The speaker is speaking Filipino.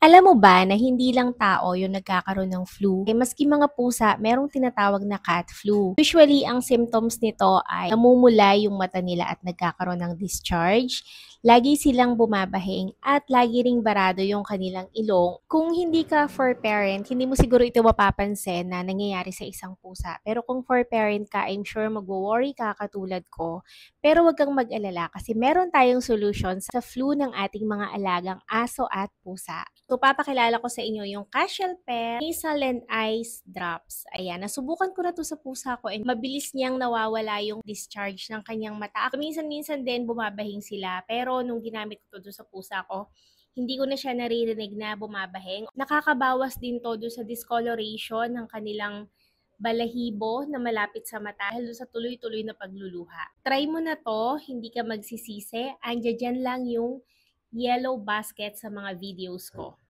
Alam mo ba na hindi lang tao yung nagkakaroon ng flu? Maski mga pusa, merong tinatawag na cat flu. Usually, ang symptoms nito ay namumula yung mata nila at nagkakaroon ng discharge. Lagi silang bumabahing at lagi ring barado yung kanilang ilong. Kung hindi ka for parent, hindi mo siguro ito mapapansin na nangyayari sa isang pusa. Pero kung for parent ka, I'm sure magwo-worry ka katulad ko. Pero wag kang mag-alala kasi meron tayong solution sa flu ng ating mga alagang aso at pusa. So, papakilala ko sa inyo yung Casual Pet Nasal and Eyes Drops. Ayan, nasubukan ko na to sa pusa ko and mabilis niyang nawawala yung discharge ng kanyang mata. Minsan-minsan din bumabahing sila, pero nung ginamit ko to sa pusa ko, hindi ko na siya naririnig na bumabahing. Nakakabawas din to sa discoloration ng kanilang balahibo na malapit sa mata dahil sa tuloy-tuloy na pagluluha. Try mo na to, hindi ka magsisisi. Andiyan dyan lang yung yellow basket sa mga videos ko.